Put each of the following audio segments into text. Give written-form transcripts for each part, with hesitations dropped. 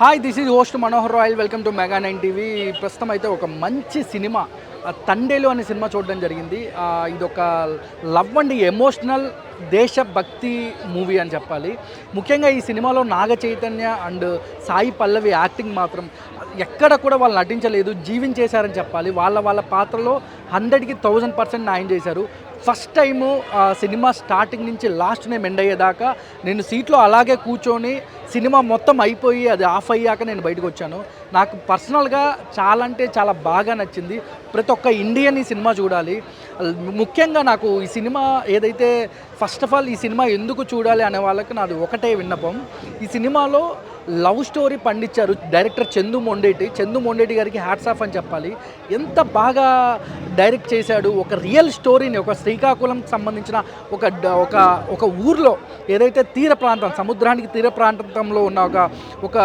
Hi this is host Manohar royal. Welcome to mega 9 TV. ప్రస్తుతం అయితే ఒక మంచి సినిమా తండేలు అనే సినిమా చూడడం జరిగింది. ఇదొక లవ్ అండ్ ఎమోషనల్ దేశభక్తి మూవీ అని చెప్పాలి. ముఖ్యంగా ఈ సినిమాలో నాగ చైతన్య అండ్ సాయి పల్లవి యాక్టింగ్ మాత్రం ఎక్కడ కూడా వాళ్ళు నటించలేదు, జీవించేశారని చెప్పాలి. వాళ్ళ పాత్రలో 100కి 1000% న్యాయం చేశారు. ఫస్ట్ టైము సినిమా స్టార్టింగ్ నుంచి లాస్ట్ నేను ఎండ్ అయ్యేదాకా నేను సీట్లో అలాగే కూర్చొని సినిమా మొత్తం అయిపోయి అది ఆఫ్ అయ్యాక నేను బయటకు వచ్చాను. నాకు పర్సనల్గా చాలా అంటే చాలా బాగా నచ్చింది. ప్రతి ఒక్క ఇండియన్ ఈ సినిమా చూడాలి. ముఖ్యంగా నాకు ఈ సినిమా ఏదైతే ఫస్ట్ ఆఫ్ ఆల్ ఈ సినిమా ఎందుకు చూడాలి అనే వాళ్ళకి నాది ఒకటే విన్నపం. ఈ సినిమాలో లవ్ స్టోరీ పండించారు డైరెక్టర్ చందు మొండేటి గారికి హ్యాట్స్ ఆఫ్ అని చెప్పాలి. ఎంత బాగా డైరెక్ట్ చేశాడు. ఒక రియల్ స్టోరీని, ఒక శ్రీకాకుళంకి సంబంధించిన ఒక ఒక ఒక ఊర్లో ఏదైతే తీర ప్రాంతం, సముద్రానికి తీర ప్రాంతంలో ఉన్న ఒక ఒక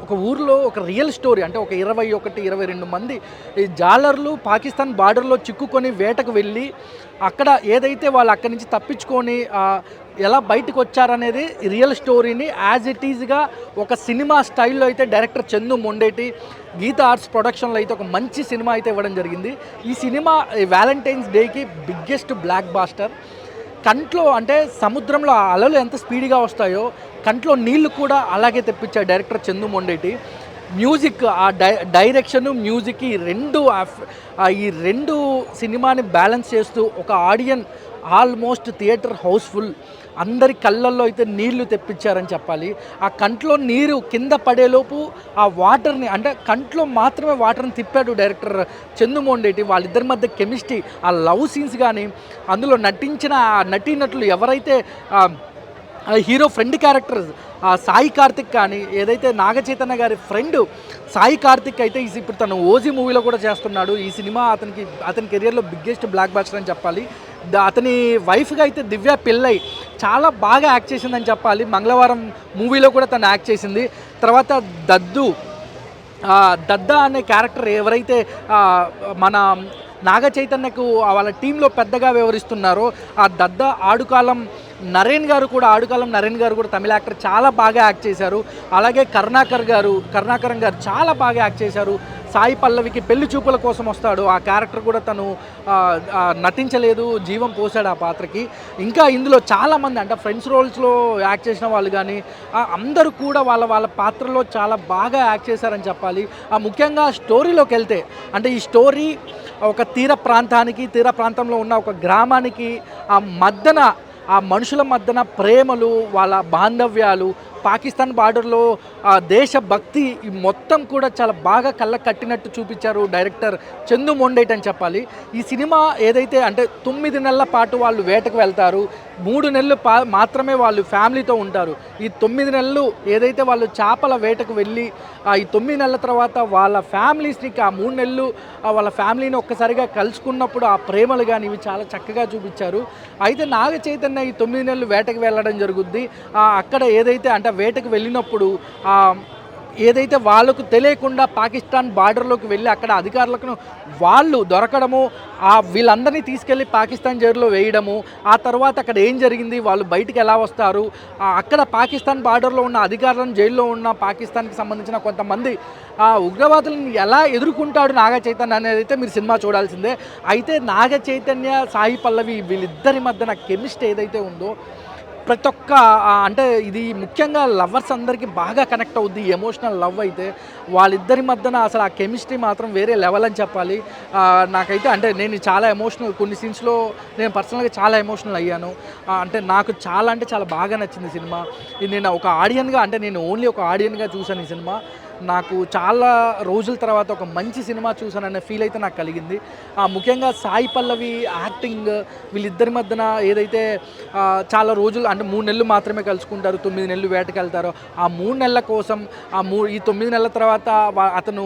ఒక ఊర్లో ఒక రియల్ స్టోరీ, అంటే ఒక 21-22 మంది ఈ జాలర్లు పాకిస్తాన్ బార్డర్లో చిక్కుకొని వేటకు వెళ్ళి అక్కడ ఏదైతే వాళ్ళు అక్కడి నుంచి తప్పించుకొని ఎలా బయటకు వచ్చారనేది రియల్ స్టోరీని యాజ్ ఇట్ ఈజ్గా ఒక సినిమా స్టైల్లో అయితే డైరెక్టర్ చందు మొండేటి గీత ఆర్ట్స్ ప్రొడక్షన్లో అయితే ఒక మంచి సినిమా అయితే ఇవ్వడం జరిగింది. ఈ సినిమా వ్యాలంటైన్స్ డేకి బిగ్గెస్ట్ బ్లాక్ బాస్టర్. కంట్లో అంటే సముద్రంలో అలలు ఎంత స్పీడ్గా వస్తాయో కంట్లో నీళ్లు కూడా అలాగే తెప్పించాడు డైరెక్టర్ చందు మొండేటి. మ్యూజిక్, ఆ డైరెక్షన్, మ్యూజిక్ ఈ రెండు సినిమాని బ్యాలెన్స్ చేస్తూ ఒక ఆడియన్ ఆల్మోస్ట్ థియేటర్ హౌస్ఫుల్, అందరి కళ్ళల్లో అయితే నీళ్లు తెప్పించారని చెప్పాలి. ఆ కంట్లో నీరు కింద పడేలోపు ఆ వాటర్ని, అంటే కంట్లో మాత్రమే వాటర్ని తిప్పాడు డైరెక్టర్ చందు మొండేటి. వాళ్ళిద్దరి మధ్య కెమిస్ట్రీ, ఆ లవ్ సీన్స్ కానీ, అందులో నటించిన నటీనటులు ఎవరైతే hero friend character Sai Karthik కానీ, ఏదైతే నాగ చైతన్య గారి ఫ్రెండ్ సాయి కార్తిక్ అయితే ఇప్పుడు తను ఓజీ మూవీలో కూడా చేస్తున్నాడు. ఈ సినిమా అతని కెరియర్లో బిగ్గెస్ట్ బ్లాక్ బస్టర్ అని చెప్పాలి. అతని వైఫ్గా అయితే దివ్య పిల్లై చాలా బాగా యాక్ట్ చేసిందని చెప్పాలి. మంగళవారం మూవీలో కూడా తను యాక్ట్ చేసింది. తర్వాత దద్దా అనే క్యారెక్టర్ ఎవరైతే మన నాగ చైతన్యకు వాళ్ళ టీంలో పెద్దగా వ్యవహరిస్తున్నారో ఆ దద్దా ఆడుకాలం నరేన్ గారు కూడా తమిళ యాక్టర్, చాలా బాగా యాక్ట్ చేశారు. అలాగే కరుణాకరం గారు చాలా బాగా యాక్ట్ చేశారు. సాయి పల్లవికి పెళ్లి చూపుల కోసం వస్తాడు, ఆ క్యారెక్టర్ కూడా తను నటించలేదు, జీవం పోసాడు ఆ పాత్రకి. ఇంకా ఇందులో చాలామంది అంటే ఫ్రెండ్స్ రోల్స్లో యాక్ట్ చేసిన వాళ్ళు కానీ అందరూ కూడా వాళ్ళ పాత్రలో చాలా బాగా యాక్ట్ చేశారని చెప్పాలి. ముఖ్యంగా స్టోరీలోకి వెళ్తే, అంటే ఈ స్టోరీ ఒక తీర ప్రాంతంలో ఉన్న ఒక గ్రామానికి ఆ మనుషుల మధ్యన ప్రేమలు, వాళ్ళ బాంధవ్యాలు, పాకిస్తాన్ బార్డర్లో దేశభక్తి మొత్తం కూడా చాలా బాగా కళ్ళకు కట్టినట్టు చూపించారు డైరెక్టర్ చందు మొండేటి అని చెప్పాలి. ఈ సినిమా ఏదైతే అంటే 9 నెలల పాటు వాళ్ళు వేటకు వెళ్తారు, 3 నెలలు మాత్రమే వాళ్ళు ఫ్యామిలీతో ఉంటారు. ఈ 9 నెలలు ఏదైతే వాళ్ళు చేపల వేటకు వెళ్ళి ఈ 9 నెలల తర్వాత వాళ్ళ ఫ్యామిలీస్ని, ఆ 3 నెలలు వాళ్ళ ఫ్యామిలీని ఒక్కసారిగా కలుసుకున్నప్పుడు ఆ ప్రేమలు కానీ ఇవి చాలా చక్కగా చూపించారు. అయితే నాగ చైతన్య ఈ 9 నెలలు వేటకు వెళ్ళడం జరుగుద్ది. అక్కడ ఏదైతే అంటే వేటకు వెళ్ళినప్పుడు ఏదైతే వాళ్ళకు తెలియకుండా పాకిస్తాన్ బార్డర్లోకి వెళ్ళి అక్కడ అధికారులకు వాళ్ళు దొరకడము, వీళ్ళందరినీ తీసుకెళ్ళి పాకిస్తాన్ జైలులో వేయడము, ఆ తర్వాత అక్కడ ఏం జరిగింది, వాళ్ళు బయటికి ఎలా వస్తారు, అక్కడ పాకిస్తాన్ బార్డర్లో ఉన్న అధికారులను, జైల్లో ఉన్న పాకిస్తాన్కి సంబంధించిన కొంతమంది ఉగ్రవాదులను ఎలా ఎదుర్కొంటాడు నాగ చైతన్య అనేది అయితే మీరు సినిమా చూడాల్సిందే. అయితే నాగ చైతన్య, సాయి పల్లవి వీళ్ళిద్దరి మధ్యన కెమిస్ట్రీ ఏదైతే ఉందో ప్రతి ఒక్క అంటే ఇది ముఖ్యంగా లవర్స్ అందరికీ బాగా కనెక్ట్ అవుద్ది. ఎమోషనల్ లవ్ అయితే వాళ్ళిద్దరి మధ్యన అసలు ఆ కెమిస్ట్రీ మాత్రం వేరే లెవెల్ అని చెప్పాలి. నాకైతే అంటే నేను చాలా ఎమోషనల్, కొన్ని సీన్స్లో నేను పర్సనల్గా చాలా ఎమోషనల్ అయ్యాను. అంటే నాకు చాలా అంటే చాలా బాగా నచ్చింది సినిమా. నేను ఒక ఆడియన్గా, అంటే నేను ఓన్లీ ఒక ఆడియన్గా చూశాను ఈ సినిమా. నాకు చాలా రోజుల తర్వాత ఒక మంచి సినిమా చూసాననే ఫీల్ అయితే నాకు కలిగింది. ముఖ్యంగా సాయి పల్లవి యాక్టింగ్, వీళ్ళిద్దరి మధ్యన ఏదైతే చాలా రోజులు అంటే 3 నెలలు మాత్రమే కలుసుకుంటారు, 9 నెలలు వేటకెళ్తారో ఆ 3 నెలల కోసం ఈ 9 నెలల తర్వాత అతను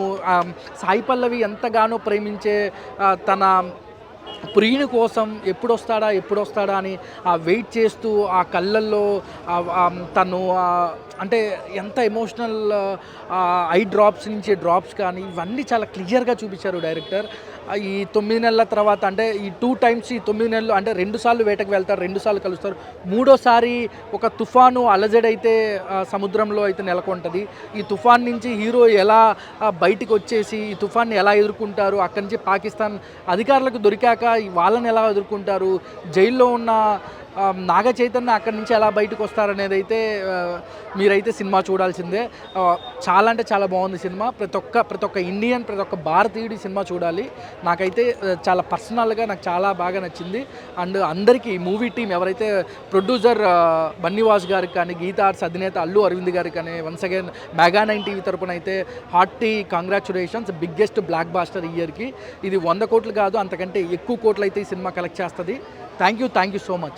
సాయి పల్లవి ఎంతగానో ప్రేమించే తన ప్రియుని కోసం ఎప్పుడొస్తాడా అని వెయిట్ చేస్తూ ఆ కళ్ళల్లో తను అంటే ఎంత ఎమోషనల్ ఐ డ్రాప్స్ నుంచి డ్రాప్స్ కానీ ఇవన్నీ చాలా క్లియర్గా చూపించారు డైరెక్టర్. ఈ 9 నెలల తర్వాత అంటే ఈ 2 టైమ్స్ ఈ 9 నెలలు అంటే 2 సార్లు వేటకు వెళ్తారు, 2 సార్లు కలుస్తారు, మూడోసారి ఒక తుఫాను అలజడైతే సముద్రంలో అయితే నెలకొంటుంది. ఈ తుఫాన్ నుంచి హీరో ఎలా బయటికి వచ్చేసి ఈ తుఫాన్ని ఎలా ఎదుర్కొంటారు, అక్కడి నుంచి పాకిస్తాన్ అధికారులకు దొరికాక వాళ్ళని ఎలా ఎదుర్కొంటారు, జైల్లో ఉన్న నాగ చైతన్య అక్కడి నుంచి ఎలా బయటకు వస్తారనేది అయితే మీరైతే సినిమా చూడాల్సిందే. చాలా అంటే చాలా బాగుంది సినిమా. ప్రతి ఒక్క ఇండియన్, ప్రతి ఒక్క భారతీయుడి సినిమా చూడాలి. నాకైతే చాలా పర్సనల్గా నాకు చాలా బాగా నచ్చింది. అండ్ అందరికీ మూవీ టీం ఎవరైతే ప్రొడ్యూసర్ బన్నీవాస్ గారికి కానీ, గీతా ఆర్ట్స్ అధినేత అల్లు అరవింద్ గారికి కానీ వన్స్ అగైన్ మెగా9 టీవీ తరపున అయితే hearty congratulations. Biggest blockbuster ఇయర్కి ఇది 100 కోట్లు కాదు, అంతకంటే ఎక్కువ కోట్లు అయితే ఈ సినిమా కలెక్ట్ చేస్తుంది. Thank you so much.